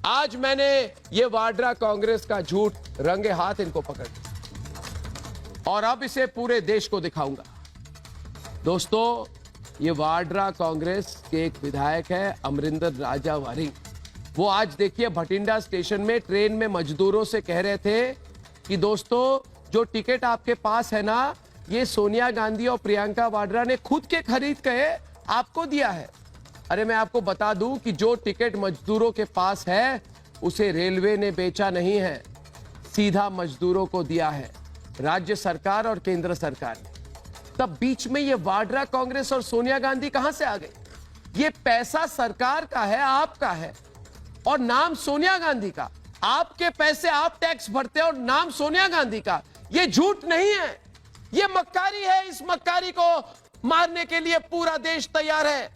आज मैंने ये वाड्रा कांग्रेस का झूठ रंगे हाथ इनको पकड़ लिया और अब इसे पूरे देश को दिखाऊंगा। दोस्तों, ये वाड्रा कांग्रेस के एक विधायक है अमरिंदर राजा वारिंग। वो आज देखिए भटिंडा स्टेशन में ट्रेन में मजदूरों से कह रहे थे कि दोस्तों, जो टिकट आपके पास है ना, ये सोनिया गांधी और प्रियंका वाड्रा ने खुद के खरीद के आपको दिया है। अरे मैं आपको बता दूं कि जो टिकट मजदूरों के पास है उसे रेलवे ने बेचा नहीं है, सीधा मजदूरों को दिया है राज्य सरकार और केंद्र सरकार ने। तब बीच में ये वाड्रा कांग्रेस और सोनिया गांधी कहां से आ गई? ये पैसा सरकार का है, आपका है, और नाम सोनिया गांधी का। आपके पैसे आप टैक्स भरते हैं और नाम सोनिया गांधी का। ये झूठ नहीं है, ये मक्कारी है। इस मक्कारी को मारने के लिए पूरा देश तैयार है।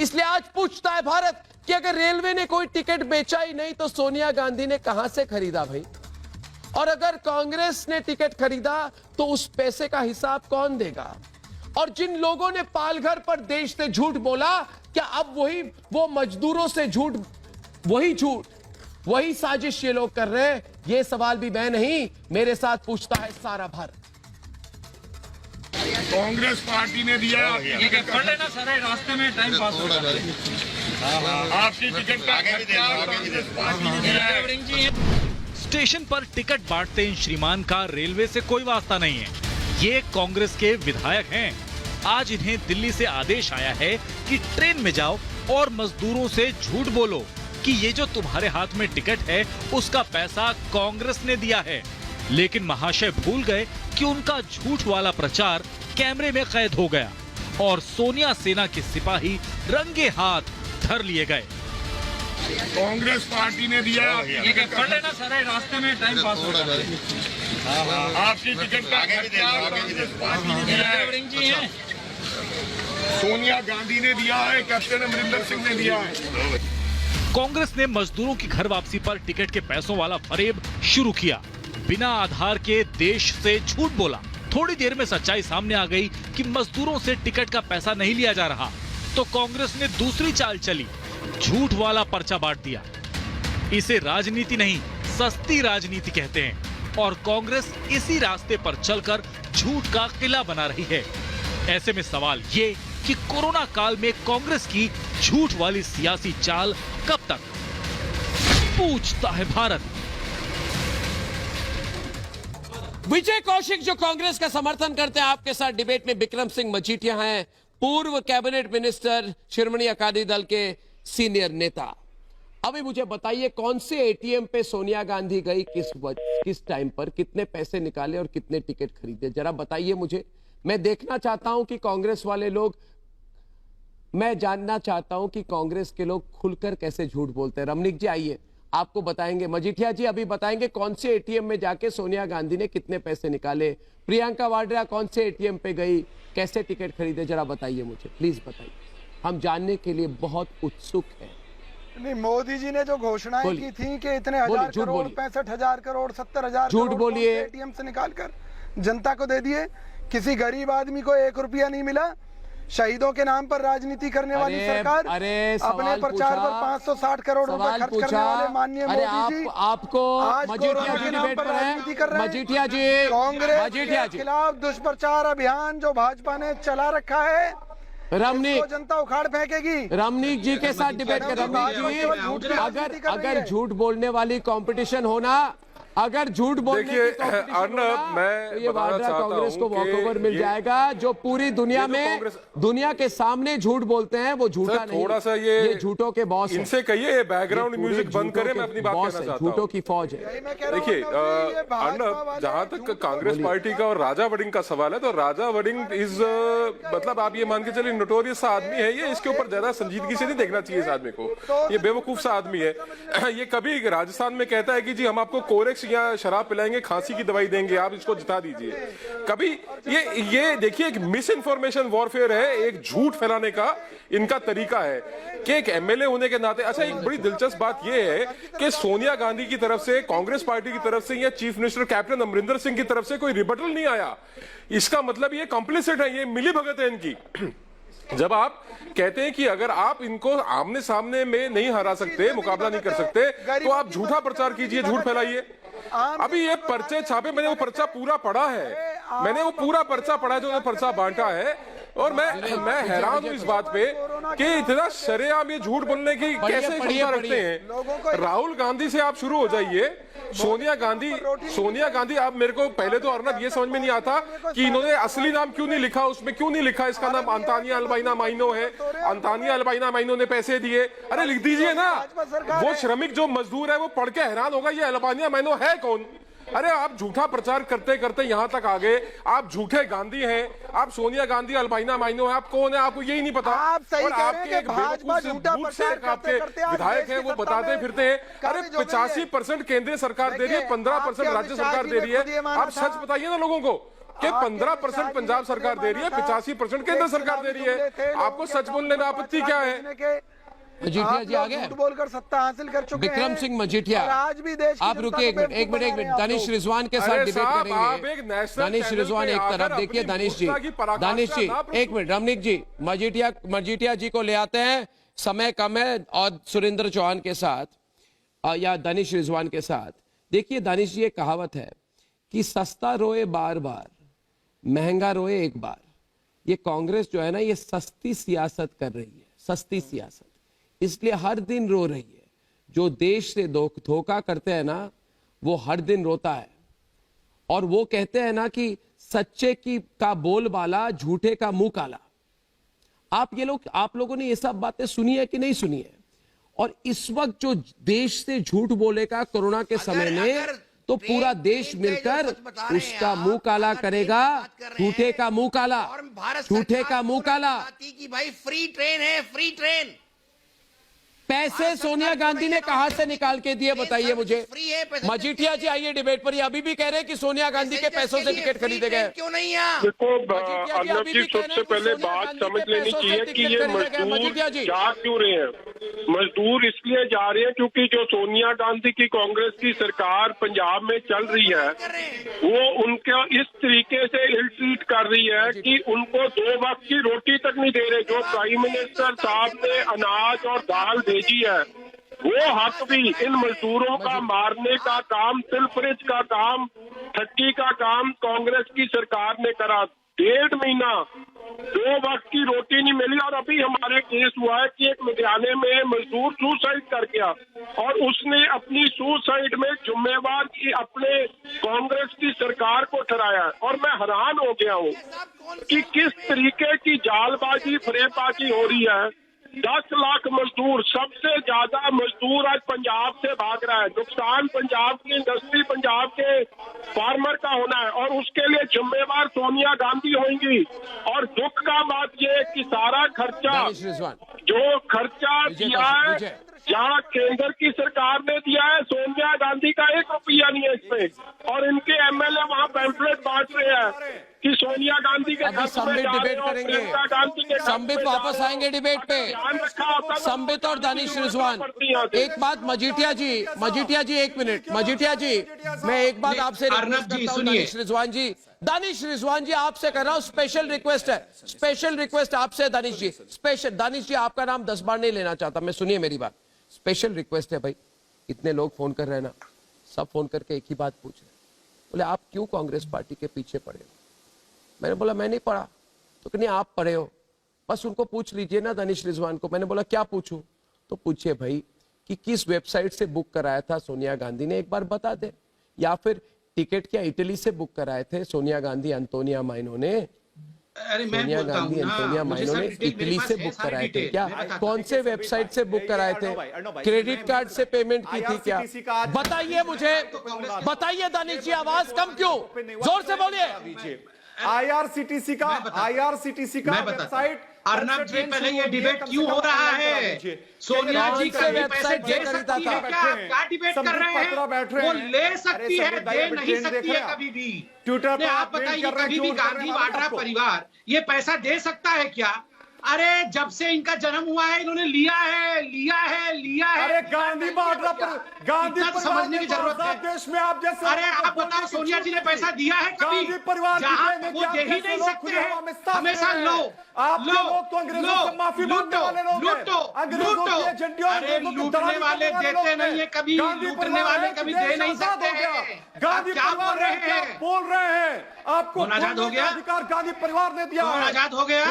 इसलिए आज पूछता है भारत कि अगर रेलवे ने कोई टिकट बेचा ही नहीं तो सोनिया गांधी ने कहां से खरीदा भाई? और अगर कांग्रेस ने टिकट खरीदा तो उस पैसे का हिसाब कौन देगा? और जिन लोगों ने पालघर पर देश से झूठ बोला, क्या अब वो मजदूरों से झूठ, वही साजिश ये लोग कर रहे हैं? ये सवाल भी मैं नहीं, मेरे साथ पूछता है सारा भारत। कांग्रेस पार्टी ने दिया पढ़ लेना सारे रास्ते में टाइम पास हो रहा है। आपकी टिकट का कांग्रेस पार्टी ने दिया है। स्टेशन पर टिकट बांटते इन श्रीमान का रेलवे से कोई वास्ता नहीं है। ये कांग्रेस के विधायक हैं। आज इन्हें दिल्ली से आदेश आया है कि ट्रेन में जाओ और मजदूरों से झूठ बोलो कि ये जो तुम्हारे हाथ में टिकट है उसका पैसा कांग्रेस ने दिया है। लेकिन महाशय भूल गए कि उनका झूठ वाला प्रचार कैमरे में कैद हो गया और सोनिया सेना के सिपाही रंगे हाथ धर लिए गए। कांग्रेस पार्टी ने दिया पढ़ लेना सारे रास्ते में टाइम पास हो रहा है। आपकी टिकट का कांग्रेस पार्टी ने दिया है। सोनिया गांधी ने दिया है, कैप्टन अमरिंदर सिंह ने दिया है। कांग्रेस ने मजदूरों की घर वापसी पर टिकट के पैसों वाला फरेब शुरू किया। बिना आधार के देश से झूठ बोला। थोड़ी देर में सच्चाई सामने आ गई कि मजदूरों से टिकट का पैसा नहीं लिया जा रहा, तो कांग्रेस ने दूसरी चाल चली, झूठ वाला पर्चा बांट दिया। इसे राजनीति नहीं, सस्ती राजनीति कहते हैं और कांग्रेस इसी रास्ते पर चलकर झूठ का किला बना रही है। ऐसे में सवाल ये कि कोरोना काल में कांग्रेस की झूठ वाली सियासी चाल कब तक? पूछता है भारत। विजय कौशिक जो कांग्रेस का समर्थन करते हैं, आपके साथ डिबेट में विक्रम सिंह मजीठिया हैं, पूर्व कैबिनेट मिनिस्टर, शिरोमणि अकाली दल के सीनियर नेता। अभी मुझे बताइए, कौन से एटीएम पे सोनिया गांधी गई, किस टाइम पर, कितने पैसे निकाले और कितने टिकट खरीदे? जरा बताइए मुझे। मैं देखना चाहता हूं कि कांग्रेस वाले लोग, मैं जानना चाहता हूं कि कांग्रेस के लोग खुलकर कैसे झूठ बोलते हैं। रमनीक जी आइए, आपको बताएंगे। मजीठिया जी अभी बताएंगे कौन से एटीएम में जाके सोनिया गांधी ने कितने पैसे निकाले, प्रियंका वाड्रा कौन से एटीएम पे गई, कैसे टिकट खरीदे, जरा बताइए मुझे, प्लीज बताइए। हम जानने के लिए बहुत उत्सुक हैं। नहीं, मोदी जी ने जो घोषणाएं की थी कि इतने हजार करोड़, 65,000 करोड़, 70,000 झूठ बोलिए, एटीएम से निकालकर जनता को दे दिए। किसी गरीब आदमी को 1 रुपया नहीं मिला। शहीदों के नाम पर राजनीति करने वाली सरकार, अपने प्रचार पर 560 करोड़ रुपए खर्च करने वाले माननीय मोदी जी आपको कोरोना के नाम पर राजनीति कर रहे हैं। कांग्रेस के खिलाफ दुष्प्रचार अभियान जो भाजपा ने चला रखा है, रमनीक, जनता उखाड़ फेंकेगी। रमनीक जी के साथ डिबेट कर। रमनीक जी, अगर झूठ बोलने वाली कंपटीशन होना, अगर झूठ बोलने की अर्नब, मैं ये वाड्रा कांग्रेस को वॉकओवर मिल जाएगा। जो पूरी दुनिया में, दुनिया के सामने झूठ बोलते हैं, वो झूठा नहीं। थोड़ा सा ये झूठों के बॉस, इनसे कहिए बैकग्राउंड म्यूजिक बंद करें। मैं अपनी बात कहना चाहता हूं। झूठों की फौज है। देखिए अर्नब, जहां तक कांग्रेस पार्टी का और राजा वड़िंग का सवाल है, तो राजा वड़िंग इज मतलब आप ये मान के चलिए नोटोरियस सा आदमी है। ये इसके ऊपर ज्यादा संजीदगी से नहीं देखना चाहिए इस आदमी को। ये बेवकूफ सा आदमी है। ये कभी राजस्थान में कहता है कि जी हम आपको कोरेक्स या शराब पिलाएंगे, खांसी की दवाई देंगे, आप इसको जिता दीजिए। कभी ये देखिए, एक मिस इन्फॉर्मेशन वॉरफेयर है, एक झूठ फैलाने का इनका तरीका है कि एक एमएलए होने के नाते। अच्छा, एक बड़ी दिलचस्प बात यह है कि सोनिया गांधी की तरफ से, कांग्रेस पार्टी की तरफ से या chief minister captain Amarinder Singh की तरफ से कोई रिबटल नहीं आया। इसका मतलब ये कॉम्प्लिसिट है, ये मिली भगत है इनकी। जब आप कहते हैं कि अगर आप इनको आमने सामने में नहीं हरा सकते, मुकाबला नहीं कर सकते, तो आप झूठा प्रचार कीजिए, झूठ फैलाइए। अभी ये पर्चे छापे, मैंने वो पर्चा पूरा पढ़ा है, मैंने वो पूरा पर्चा पढ़ा है जो पर्चा बांटा है, और मैं हैरान हूं इस बात पे कि इतना शरेआम ये झूठ बोलने की कैसे क्षमता रखते हैं। राहुल गांधी से आप शुरू हो जाइए, सोनिया गांधी, आप मेरे को पहले तो अर्नब ये समझ में नहीं आता कि इन्होंने असली नाम क्यों नहीं लिखा, उसमें क्यों नहीं लिखा इसका नाम अंतानिया अल्बाइना माइनो है। अंतानिया अल्बाइना माइनो ने पैसे दिए, अरे लिख दीजिए ना। वो श्रमिक जो मजदूर है वो पढ़ के हैरान होगा ये अल्बानिया माइनो है कौन। अरे आप झूठा प्रचार करते करते यहां तक आ गए, आप झूठे गांधी हैं, आप सोनिया गांधी अल्बाइना माइनो है, आप कौन है आपको यही नहीं पता। आप सही और कह रहे हैं आपके कि भाजपा झूठा प्रचार आपके विधायक हैं वो बताते फिरते हैं, अरे 85% केंद्रीय सरकार दे रही है, 15% राज्य सरकार दे रही है। आप सच बताइए ना लोगों को कि 15% पंजाब सरकार दे रही है, 85% केंद्र सरकार दे रही है। आपको सच बोलने में आपत्ति क्या है? मजीठिया जी आ गए, झूठ बोलकर सत्ता हासिल कर चुके हैं। विक्रम सिंह मजीठिया, आज भी देश आप रुकिए एक मिनट, दानिश रिजवान के साथ डिबेट करेंगे। दानिश रिजवान एक तरफ देखिए, दानिश जी एक मिनट, रमनीक जी मजीठिया जी को ले आते हैं, समय कम है, और सुरेंद्र चौहान के साथ या दानिश रिजवान के साथ। देखिए दानिश जी, एक कहावत है कि सस्ता रोए बार बार, महंगा रोए एक बार। ये कांग्रेस जो है ना, ये सस्ती सियासत कर रही है, सस्ती सियासत, इसलिए हर दिन रो रही है। जो देश से धोखा करते हैं ना, वो हर दिन रोता है। और वो कहते हैं ना कि सच्चे का बोलबाला, झूठे का मुंह काला। आप लोगों ने ये सब बातें सुनी है कि नहीं सुनी है? और इस वक्त जो देश से झूठ बोलेगा कोरोना के समय में, तो पूरा देश मिलकर उसका मुंह काला करेगा। झूठे का मुंह काला, झूठे का मुंह काला। भाई फ्री ट्रेन है, फ्री ट्रेन। पैसे सोनिया गांधी ने कहां से निकाल के दिए, बताइए मुझे। मजीठिया जी आइए डिबेट पर। ये अभी भी कह रहे हैं कि सोनिया गांधी के पैसों से टिकट खरीदे गए। क्यों नहीं? देखो अर्नब जी, सबसे पहले बात समझ लेनी चाहिए कि ये मजदूर जा क्यों रहे हैं। मजदूर इसलिए जा रहे हैं क्योंकि जो सोनिया गांधी की कांग्रेस की सरकार पंजाब में चल रही है, वो उनका इस तरीके से इल ट्रीट कर रही है कि उनको 2 वक्त की रोटी तक नहीं दे रहे। जो प्राइम मिनिस्टर साहब ने अनाज और दाल भेजी है, वो हक भी इन मजदूरों का मारने का काम, तिलफरिज का काम, ठगी का काम कांग्रेस की सरकार ने करा। 1.5 महीना 2 वक्त की रोटी नहीं मिली। और अभी हमारे केस हुआ है कि एक लुधियाने में मजदूर सुसाइड कर गया, और उसने अपनी सुसाइड में जिम्मेवार की अपने कांग्रेस की सरकार को ठहराया। और मैं हैरान हो गया हूँ कि किस तरीके की जालबाजी, फरेबबाजी हो रही है। 10 लाख मजदूर, सबसे ज्यादा मजदूर आज पंजाब से भाग रहा है। नुकसान पंजाब की इंडस्ट्री, पंजाब के फार्मर का होना है, और उसके लिए जिम्मेवार सोनिया गांधी होंगी। और दुख का बात यह है कि सारा खर्चा, जो खर्चा दिया है, जहाँ केंद्र की सरकार ने दिया है, सोनिया गांधी का 1 रुपया नहीं है इसमें। और इनके एमएलए वहाँ पैम्फलेट बांट रहे हैं कि सोनिया गांधी के संबित डिबेट करेंगे, संबित वापस आएंगे डिबेट पे। संबित और दानिश रिजवान, एक बात मजीठिया जी 1 मिनट। मजीठिया जी, मैं एक बात आपसे रिक्वेस्ट करता हूं, दानिश रिजवान जी आपसे कर रहा हूं, स्पेशल रिक्वेस्ट है, स्पेशल रिक्वेस्ट आपसे दानिश जी। स्पेशल दानिश जी, आपका नाम 10 बार नहीं लेना चाहता मैं, सुनिए मेरी बात। स्पेशल रिक्वेस्ट है भाई, इतने लोग फोन कर रहे हैं ना, सब फोन करके एक ही बात पूछ रहे हैं, बोले आप क्यों कांग्रेस पार्टी के पीछे पड़े हो? मैंने बोला मैं नहीं पढ़ा। तो नहीं आप पढ़े हो, बस उनको पूछ लीजिए ना, दानिश रिजवान को। मैंने बोला क्या पूछूं? तो पूछिए भाई कि किस वेबसाइट से बुक कराया था सोनिया गांधी ने, एक बार बता दे। या फिर टिकट क्या इटली से बुक कराए थे सोनिया गांधी अंतोनिया माइनो ने? सोनिया गांधी अंतोनिया माइनो ने इटली से बुक कराए थे क्या? कौन से वेबसाइट से बुक कराए थे? क्रेडिट कार्ड से पेमेंट की थी क्या? बताइए मुझे, बताइए दानिश जी, आवाज कम क्यों? जोर से बोलिए। आईआरसीटीसी का वेबसाइट। अर्नब जी, पहले ये डिबेट क्यों हो रहा है? सोनिया जी का वेबसाइट दे सकती है क्या? क्या डिबेट कर रहे हैं? वो ले सकती है, दे नहीं सकती है कभी भी। ट्विटर पर आप बताइए, कभी भी गांधी वाड्रा परिवार ये पैसा दे सकता है क्या? अरे जब से इनका जन्म हुआ है इन्होंने लिया है। अरे गांधी बाड्रा पर गांधी इतना समझने की जरूरत है। देश में आप जैसे अरे आप बताओ सोनिया जी ने पैसा दिया है कभी? गांधी परिवार जहां वो दे ही नहीं सकते हैं, हमेशा लो आप लोग तो अंग्रेजों से माफी मांगने वाले लोग हैं। लूटो। अरे लूटने वाले देते नहीं है कभी, लूटने वाले कभी दे नहीं सकते हैं। गांधी क्या बोल रहे हैं? बोल रहे हैं आपको कौन आजाद हो गया? अधिकार गांधी परिवार ने दिया। कौन आजाद हो गया?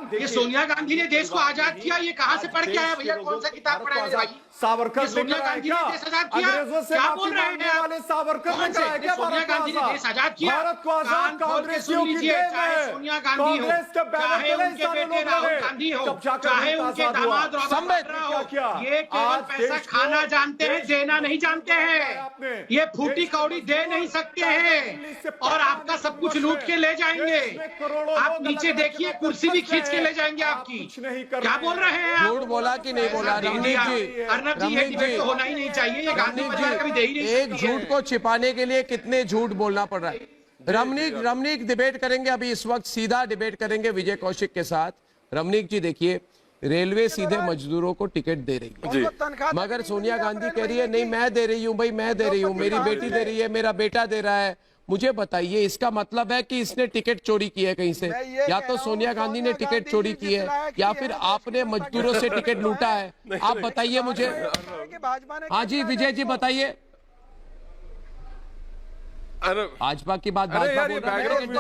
देखिए, ये सोनिया गांधी ने देश को आजाद किया। ये कहां से पढ़ के आया भैया? कौन सा किताब पढ़ा है भाई? सावरकर सोनिया गांधी ने देश आजाद किया। अंग्रेजों से क्या माफी बोल रहे मांगने हैं वाले सावरकर ने कराया क्या? सोनिया गांधी ने देश आजाद किया। भारत को आजाद कांग्रेसियों की देन चाहे है। सोनिया गांधी हो, कांग्रेस के बैनर चाहे तले उनके बेटे राहुल गांधी हो, चाहे उनके दामाद रॉबर्ट वाड्रा हो, ये केवल पैसा खाना जानते हैं, देना नहीं जानते हैं। ये फूटी कौड़ी दे नहीं सकते हैं और आपका सब कुछ लूट के ले जाएंगे। आप नीचे देखिए, कुर्सी भी खींच के ले जाएंगे आपकी। क्या बोल रहे हैं आप? झूठ बोला कि नहीं बोला रमनीक जी? अर्नब जी, ये डिबेट तो होना ही नहीं चाहिए। ये गांधी परिवार कभी दे ही नहीं एक सकती है। झूठ को छिपाने के लिए कितने झूठ बोलना पड़ रहा है। रमनीक डिबेट करेंगे अभी, इस वक्त सीधा डिबेट करेंगे विजय कौशिक के साथ। रमनीक जी देखिए, रेलवे सीधे मजदूरों को टिकट दे रही है, मगर सोनिया गांधी कह रही है नहीं मैं दे रही हूं भाई, मैं दे रही हूं, मेरी बेटी दे रही है, मेरा बेटा दे रहा है। मुझे बताइए, इसका मतलब है कि इसने टिकट चोरी की है कहीं से? या तो सोनिया गांधी ने टिकट चोरी की है या फिर आपने मजदूरों से टिकट लूटा है। आप बताइए मुझे। हाँ जी विजय जी बताइए। भाजपा की बात भाजपा बोल रहा है, अमित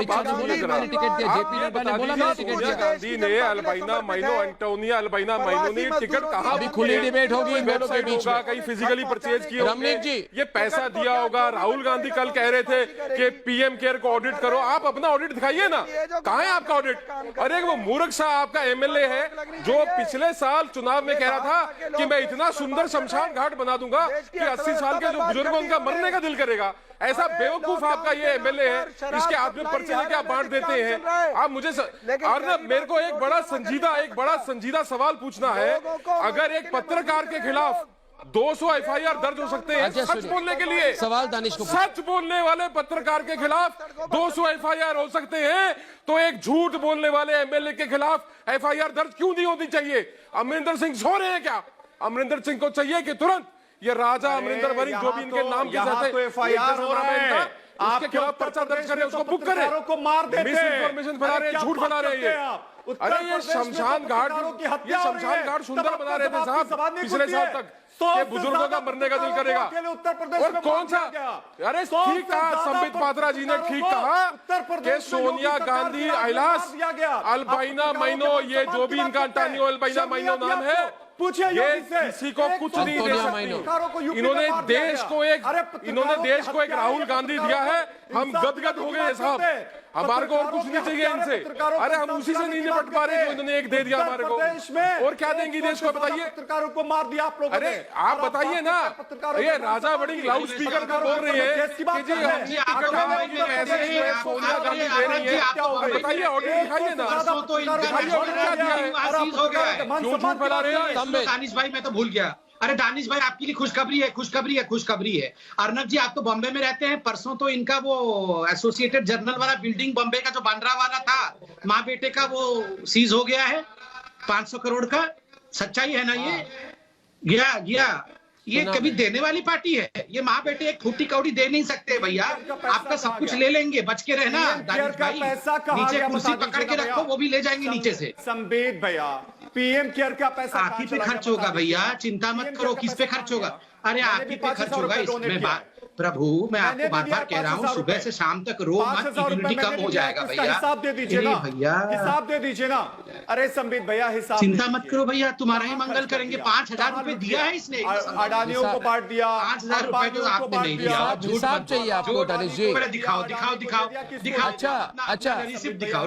शाह ने बोला कि मैंने टिकट दिया, जेपी नड्डा ने बोला मैंने टिकट दिया। गांधी ने अल्बाइना माइनो एंटोनिया अल्बाइना माइनो ने टिकट कहा? अभी खुली डिबेट होगी इन दोनों के बीच में। कहीं फिजिकली परचेज किया रमनीक जी, ये पैसा दिया होगा। राहुल गांधी कल कह रहे थे कि पीएम केयर को ऑडिट करो। आप अपना ऑडिट दिखाइए ना, कहां है आपका ऑडिट? अरे वो मूर्ख सा आपका एमएलए है जो पिछले साल चुनाव में कह रहा था कि मैं इतना सुंदर शमशान घाट बना दूंगा कि 80 साल के जो बुजुर्ग हैं उनका मरने का दिल करेगा। ऐसा बेवकूफ आपका ये एमएलए है, इसके हाथ में पर्चे लेके आप बांट देते हैं। आप मुझे और ना मेरे को एक बड़ा संजीदा सवाल पूछना है। अगर एक पत्रकार के खिलाफ 200 एफआईआर दर्ज हो सकते हैं सच बोलने के लिए, सवाल दानिश को, सच बोलने वाले पत्रकार के खिलाफ 200 एफआईआर हो सकते हैं, तो एक झूठ बोलने वाले एमएलए के खिलाफ एफआईआर दर्ज क्यों नहीं होनी चाहिए? अमरिंदर सिंह सो रहे हैं क्या? अमरिंदर सिंह को चाहिए कि तुरंत ये राजा अमरिंदर वरिंग जो भी इनके नाम के साथ है एफआईआर हो रहा है, उसके खिलाफ पर्चा दर्ज करें, उसको बुक करें। को मार देते हैं, मिस इन्फॉर्मेशन फैला रहे हैं, झूठ फैला रहे हैं। अरे ये शमशान घाट सुंदर बना रहे थे साहब पिछले साल तक, के बुजुर्गों का मरने का दिल करेगा। और कौन सा? अरे ठीक कहा संबित पात्रा जी ने, ठीक कहा कि सोनिया गांधी अहिलास अल्बाइना माइनो, ये जो भी इनका अंटानियो अल्बाइना माइनो नाम है, पूछिए ये किसी को कुछ नहीं दे सकती। इन्होंने देश को एक राहुल गांधी दिया है। हम गदगद हो गए साहब, हमारे को और कुछ नहीं चाहिए इनसे। अरे हम उसी से नहीं निपट पा रहे जो इन्होंने एक दे दिया हमारे को, और क्या देंगी देश को? बताइए। पत्रकारों को मार दिया आप लोगों ने। अरे आप बताइए ना, ये राजा बड़ी लाउड स्पीकर पर बोल रही है कि जी सोनिया गांधी दे रही है। बताइए ऑडियो दिखाइए ना, क्या दिया है? क्यों झूठ फैला रहे हैं? दानिश भाई मैं तो भूल गया। अरे दानिश भाई आपके लिए खुशखबरी है। अर्नब जी आप तो बॉम्बे में रहते हैं। परसों तो इनका वो एसोसिएटेड जर्नल वाला बिल्डिंग बॉम्बे का जो बांद्रा वाला था, माँ बेटे का, वो सीज हो गया है 500 करोड़ का। सच्चाई है ना ये? गया ये कभी देने वाली पार्टी है? ये माँ बेटे एक फूटी कौड़ी दे नहीं सकते भैया। आपका सब कुछ ले लेंगे, बच के रहना दानिश भाई। नीचे कुर्सी पकड़ के रखो, वो भी ले जाएंगे नीचे से। संबित भैया, पीएम केयर का पैसा आप ही पे खर्च होगा भैया, चिंता मत करो। किस पे खर्च होगा? अरे आप ही पे खर्च होगा। इसमें प्रभु मैं आपको बार-बार कह रहा हूँ, सुबह से शाम तक रो मत, इम्यूनिटी कम हो जाएगा भैया। हिसाब दे दीजिए ना भैया, हिसाब दे दीजिए ना। अरे संबित भैया हिसाब, चिंता मत करो भैया, तुम्हारा ही मंगल करेंगे। 5000 रुपए दिया है इसने, अडानियों को बांट दिया। 5000 रुपए तो आपने नहीं दिया। हिसाब चाहिए आपको दानिश जी। दिखाओ। अच्छा रिसिप्ट दिखाओ।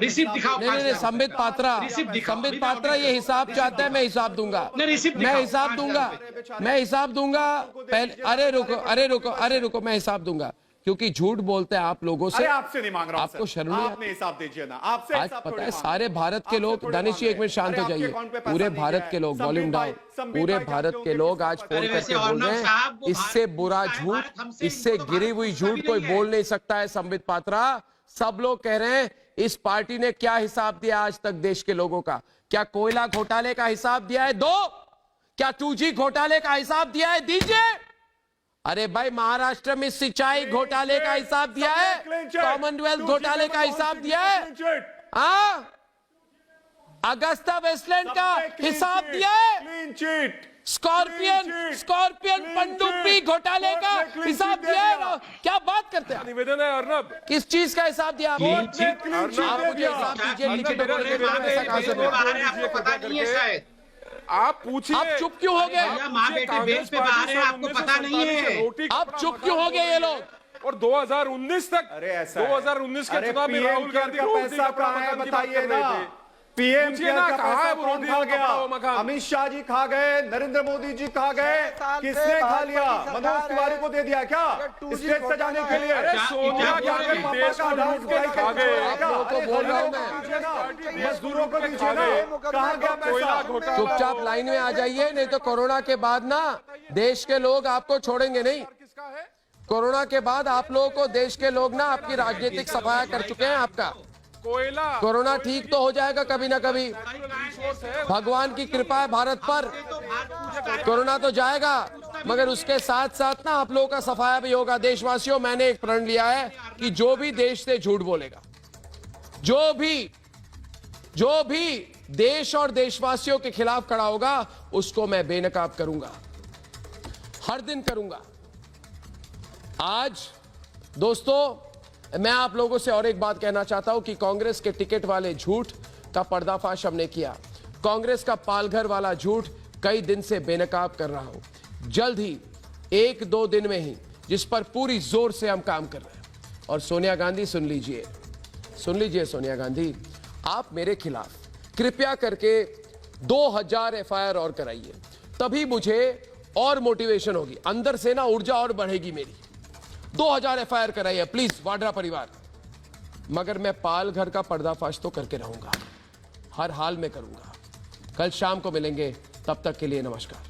नहीं संबित पात्रा ये हिसाब चाहता है, मैं हिसाब दूंगा। मैं हिसाब दूंगा पहले। अरे रुको मैं हिसाब दूंगा, क्योंकि झूठ बोलते हैं आप लोगों से। आपसे नहीं मांग रहा हूं, आपको शर्म नहीं आपने हिसाब दीजिए ना। आपसे आज पता है सारे भारत के लोग, दानिश जी एक मिनट शांत हो जाइए, पूरे भारत के लोग, वॉल्यूम डाउन, पूरे भारत के लोग आज फोन करके बोल रहे हैं इससे बुरा झूठ, इससे गिरी हुई झूठ कोई बोल नहीं सकता है। संबित पात्रा, सब लोग कह रहे हैं इस पार्टी ने क्या हिसाब दिया आज तक देश के लोगों का? क्या कोयला घोटाले का हिसाब दिया है? दो। क्या 2G घोटाले का हिसाब दिया है? दीजिए। अरे भाई, महाराष्ट्र में सिंचाई घोटाले का हिसाब दिया है? कॉमनवेल्थ घोटाले का हिसाब दिया है? हाँ, अगस्ता वेस्टलैंड का हिसाब दिया है? स्कॉर्पियन पनडुब्बी घोटाले का हिसाब दिया है? क्या बात करते हैं? निवेदन है अर्नब, किस चीज का हिसाब दिया आपने? आप मुझे हिसाब दीजिए, लिखित आपको पता नहीं है शायद। आप पूछिए। आप चुप क्यों हो गए? माँ बेटे बेल पे बाहर है, आपको पता नहीं है। आप चुप क्यों हो गए ये लोग? और 2019 तक, अरे ऐसा 2019 के चुनाव में राहुल गांधी का पैसा कहाँ है बताइए ना। पीएम का पैसा कौन खा गया? अमित शाह जी खा गए, नरेंद्र मोदी जी खा गए, किसने खा लिया? मनोज तिवारी को दे दिया क्या स्टेज सजाने के लिए? सोनिया गांधी देश को लूट के खा गए। मजदूरों को दीजिए ना, कहाँ गया पैसा? चुपचाप लाइन में आ जाइए, नहीं तो कोरोना के बाद ना देश के लोग आपको छोड़ेंगे नहीं। कोरोना के बाद आप लोगों को देश के लोग ना आपकी राजनीतिक सफाया कर चुके हैं। आपका कोरोना ठीक तो हो जाएगा कभी ना कभी, भगवान की कृपा है भारत पर। कोरोना तो जाएगा, मगर उसके साथ साथ ना आप लोगों का सफाया भी होगा। देशवासियों, मैंने एक प्रण लिया है कि जो भी देश से झूठ बोलेगा, जो भी देश और देशवासियों के खिलाफ खड़ा होगा, उसको मैं बेनकाब करूंगा, हर दिन करूंगा। आज दोस्तों, मैं आप लोगों से और एक बात कहना चाहता हूं कि कांग्रेस के टिकट वाले झूठ का पर्दाफाश हमने किया। कांग्रेस का पालघर वाला झूठ कई दिन से बेनकाब कर रहा हूं। जल्द ही 1-2 दिन में ही, जिस पर पूरी जोर से हम काम कर रहे हैं। और सोनिया गांधी, सुन लीजिए सोनिया गांधी, आप मेरे खिलाफ कृपया करके 2000 FIR और कराइए, तभी मुझे और मोटिवेशन होगी, अंदर से ना ऊर्जा और बढ़ेगी मेरी। 2000 FIR कराइए प्लीज वाड्रा परिवार। मगर मैं पालघर का पर्दाफाश तो करके रहूंगा, हर हाल में करूंगा। कल शाम को मिलेंगे, तब तक के लिए नमस्कार।